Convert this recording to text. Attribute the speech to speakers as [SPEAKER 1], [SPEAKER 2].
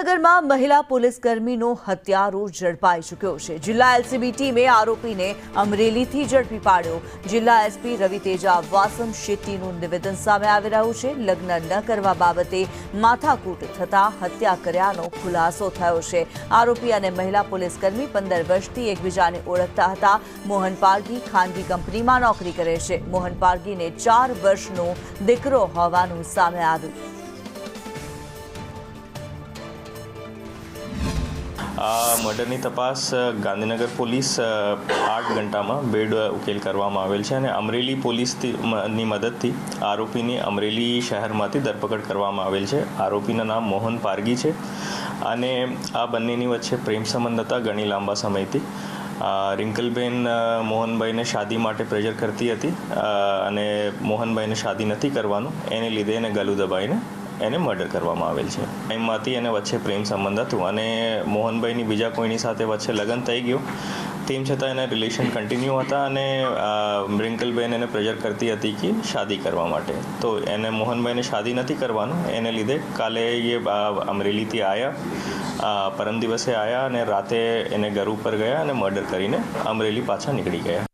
[SPEAKER 1] ગાંધીનગરમાં મહિલા પોલીસકર્મીનો હત્યારો ઝડપાઈ ચૂક્યો છે। જિલ્લા એલસીબી ટીમે આરોપીને અમરેલીથી ઝડપી પાડ્યો। જિલ્લા એસપી રવિ તેજા વાસમ શેટ્ટીનું નિવેદન સામે આવી રહ્યું છે। લગ્ન ન કરવા બાબતે માથાકૂટ થતાં હત્યા કર્યાનો ખુલાસો થયો છે। આરોપી અને મહિલા પોલીસકર્મી 15 વર્ષથી એકબીજાને ઓળખતા હતા। મોહન પારગી ખાનગી કંપનીમાં નોકરી કરે છે। મોહન પારગીને 4 વર્ષનો દીકરો હોવાનું સામે આવ્યું।
[SPEAKER 2] આ મર્ડરની તપાસ ગાંધીનગર પોલીસ 8 ઘંટામાં બેડ ઉકેલ કરવામાં આવેલ છે અને અમરેલી પોલીસની મદદથી આરોપીની અમરેલી શહેરમાંથી ધરપકડ કરવામાં આવેલ છે। આરોપીનું નામ મોહન પારગી છે અને આ બંનેની વચ્ચે પ્રેમ સંબંધ હતા ઘણી લાંબા સમયથી। રિંકલબેન મોહનભાઈને શાદી માટે પ્રેશર કરતી હતી અને મોહનભાઈને શાદી નથી કરવાનું એને લીધે એને ગળું દબાઈને એને મર્ડર કરવામાં આવેલ છે। ટાઈમમાંથી એને વચ્ચે પ્રેમ સંબંધ હતું અને મોહનભાઈની બીજા કોઈની સાથે વચ્ચે લગ્ન થઈ ગયું। તેમ છતાં એના રિલેશન કન્ટિન્યુ હતા અને રિંકલબેન એને પ્રેશર કરતી હતી કે શાદી કરવા માટે। તો એને મોહનભાઈને શાદી નથી કરવાનું એને લીધે કાલે એ અમરેલીથી આવ્યા, પરમ દિવસે આવ્યા અને રાતે એને ઘર ઉપર ગયા અને મર્ડર કરીને અમરેલી પાછા નીકળી ગયા।